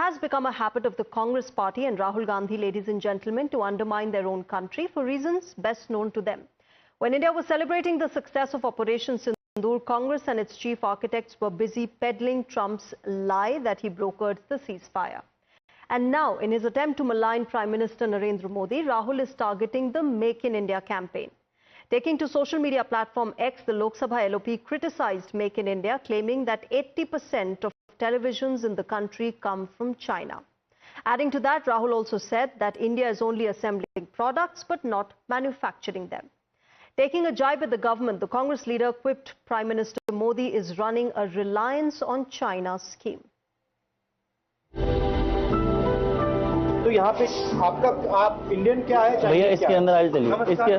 has become a habit of the Congress party and Rahul Gandhi, ladies and gentlemen, to undermine their own country for reasons best known to them. When India was celebrating the success of Operation Sindoor, Congress and its chief architects were busy peddling Trump's lie that he brokered the ceasefire. And now, in his attempt to malign Prime Minister Narendra Modi, Rahul is targeting the Make in India campaign. Taking to social media platform X, the Lok Sabha LOP criticized Make in India, claiming that 80% of televisions in the country come from China. Adding to that, Rahul also said that India is only assembling products but not manufacturing them. Taking a jibe at the government, the Congress leader quipped Prime Minister Modi is running a reliance on China scheme. तो यहाँ पे आप Indian क्या है भैया? इसके अंदर I tell you, इसके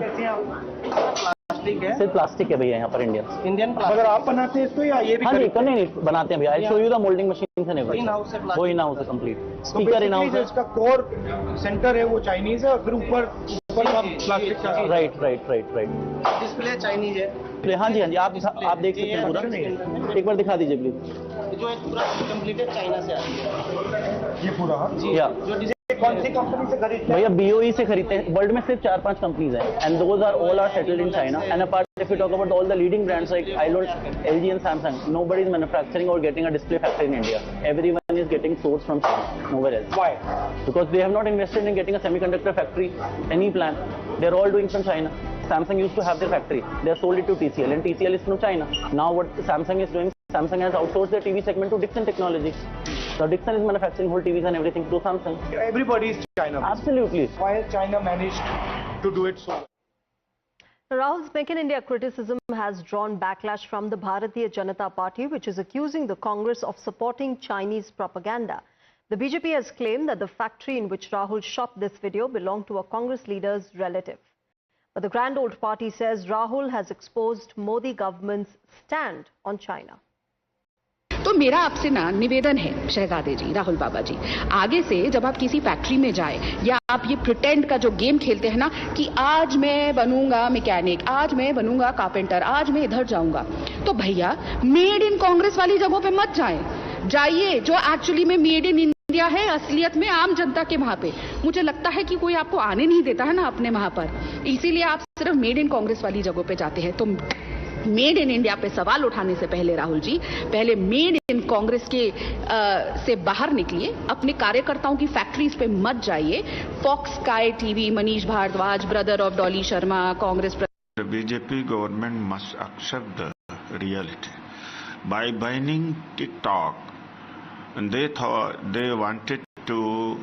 प्लास्टिक है, सिर्फ प्लास्टिक है भैया यहाँ पर इंडियन अगर आप बनाते हैं इसको या ये भी? हाँ जी, नहीं बनाते हैं भैया। I show you the moulding machine है, वो इन हाउस है कंप्लीट। स्पीकर इन हाउस है, इसका कोर सेंटर है वो चाइनीज है और फिर ऊपर प्लास्टिक का। राइट। डिस्प्ले चाइनीज है। हाँ जी, आप देख सकते हैं पूरा। एक बार दिखा दीजिए प्लीज। जो पूरा कंप्लीटेड चाइना से आती है ये पूरा। जी, जो कौन सी कंपनी से खरीदते हैं? भैया BOE से खरीदते हैं। वर्ल्ड में सिर्फ 4-5 कंपनीज हैं and those are all are settled in China and apart if you talk about all the leading brands like LG and Samsung, nobody is manufacturing or getting a display factory in India. Everyone is getting sourced from China, nowhere else. Why? Because they have not invested in getting a semiconductor factory, any plan. They're all doing from China. Samsung used to have their factory. They have sold it to TCL and TCL is from China. Now what Samsung is doing, Samsung has outsourced their TV segment to Dixon Technology. So Dixon is manufacturing whole TVs and everything through Samsung. Everybody is China. Absolutely. Why has China managed to do it so well? Rahul's Make in India criticism has drawn backlash from the Bharatiya Janata Party, which is accusing the Congress of supporting Chinese propaganda. The BJP has claimed that the factory in which Rahul shot this video belonged to a Congress leader's relative. But the grand old party says Rahul has exposed Modi government's stand on China. तो मेरा आपसे ना निवेदन है शहजादे जी, राहुल बाबा जी, आगे से जब आप किसी फैक्ट्री में जाए या आप ये प्रिटेंड का जो गेम खेलते हैं ना कि आज मैं बनूंगा मैकेनिक, आज मैं बनूंगा कारपेंटर, आज मैं इधर जाऊंगा, तो भैया मेड इन कांग्रेस वाली जगहों पे मत जाइए जो एक्चुअली में मेड इन इंडिया है असलियत में आम जनता के वहां पे। मुझे लगता है कि कोई आपको आने नहीं देता है ना अपने वहां पर, इसीलिए आप सिर्फ मेड इन कांग्रेस वाली जगहों पे जाते हैं। तो मेड इन इंडिया पे सवाल उठाने से पहले राहुल जी, पहले मेड इन कांग्रेस के से बाहर निकलिए, अपने कार्यकर्ताओं की फैक्ट्रीज पे मत जाइए। Fox Sky TV, Manish Bhardwaj, brother of Dolly Sharma, Congress. The BJP government must accept the reality. By banning TikTok, and they thought they wanted to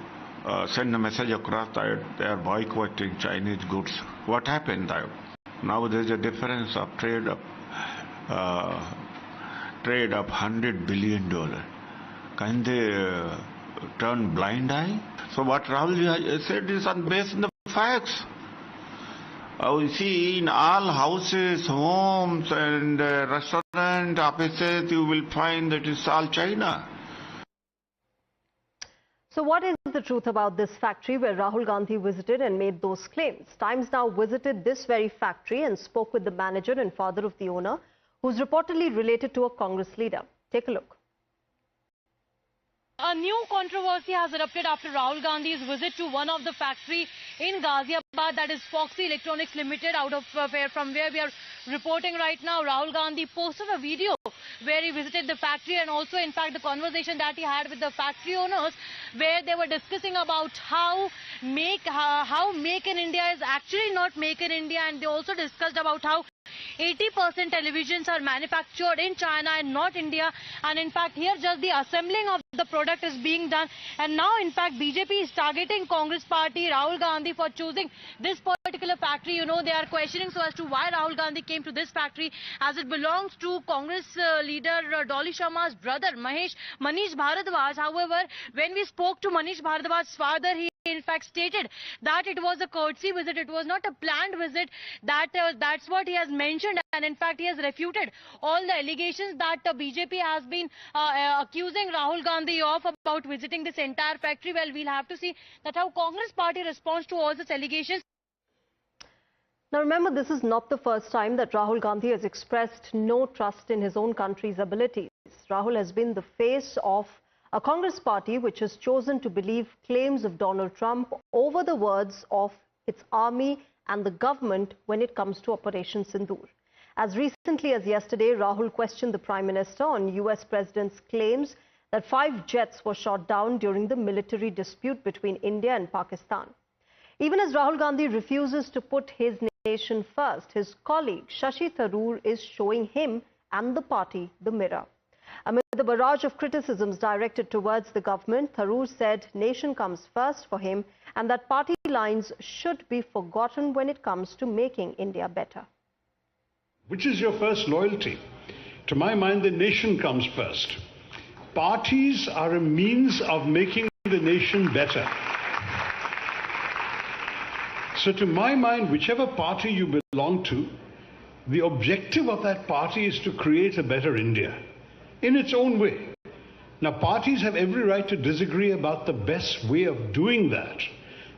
send a message across that they are boycotting Chinese goods. What happened? Now there is a difference of trade of $100 billion. Can they turn blind eye? So what Rahul said is based on the facts. You see, in all houses, homes and restaurant offices, you will find that it's all China. So what is the truth about this factory where Rahul Gandhi visited and made those claims? Times Now visited this very factory and spoke with the manager and father of the owner, who's reportedly related to a Congress leader. Take a look. A new controversy has erupted after Rahul Gandhi's visit to one of the factory in Ghaziabad, that is Foxy Electronics Limited, out of from where we are reporting right now. Rahul Gandhi posted a video where he visited the factory and also in fact the conversation that he had with the factory owners, where they were discussing about how Make in India is actually not Make in India, and they also discussed about how 80% televisions are manufactured in China and not India, and in fact here just the assembling of the product is being done. And now in fact BJP is targeting Congress party, Rahul Gandhi, for choosing this particular factory. You know, they are questioning so as to why Rahul Gandhi came to this factory, as it belongs to Congress leader Dolly Sharma's brother Manish Bharadwaj. However, when we spoke to Manish Bharadwaj's father, he in fact stated that it was a courtesy visit, it was not a planned visit. That's what he has mentioned, and in fact he has refuted all the allegations that BJP has been accusing Rahul Gandhi of about visiting this entire factory. Well, we'll have to see that how Congress party responds to all such allegations. Now remember, this is not the first time that Rahul Gandhi has expressed no trust in his own country's abilities. Rahul has been the face of a Congress party which has chosen to believe claims of Donald Trump over the words of its army and the government when it comes to Operation Sindoor. As recently as yesterday, Rahul questioned the Prime Minister on US President's claims that 5 jets were shot down during the military dispute between India and Pakistan. Even as Rahul Gandhi refuses to put his nation first, his colleague Shashi Tharoor is showing him and the party the mirror. Amid the barrage of criticisms directed towards the government, Tharoor said nation comes first for him and that party lines should be forgotten when it comes to making India better. Which is your first loyalty? To my mind, the nation comes first. Parties are a means of making the nation better. So to my mind, whichever party you belong to, the objective of that party is to create a better India in its own way. Now, parties have every right to disagree about the best way of doing that,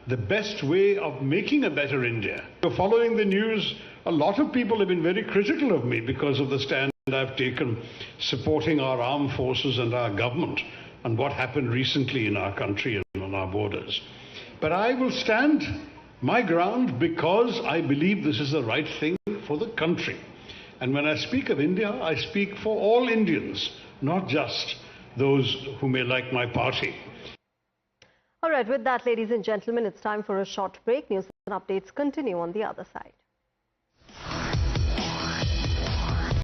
the best way of making a better India. Following the news, a lot of people have been very critical of me because of the stand I've taken supporting our armed forces and our government and what happened recently in our country and on our borders. But I will stand my ground because I believe this is the right thing for the country. And when I speak of India, I speak for all Indians, not just those who may like my party. All right, with that, ladies and gentlemen, it's time for a short break. News and updates continue on the other side.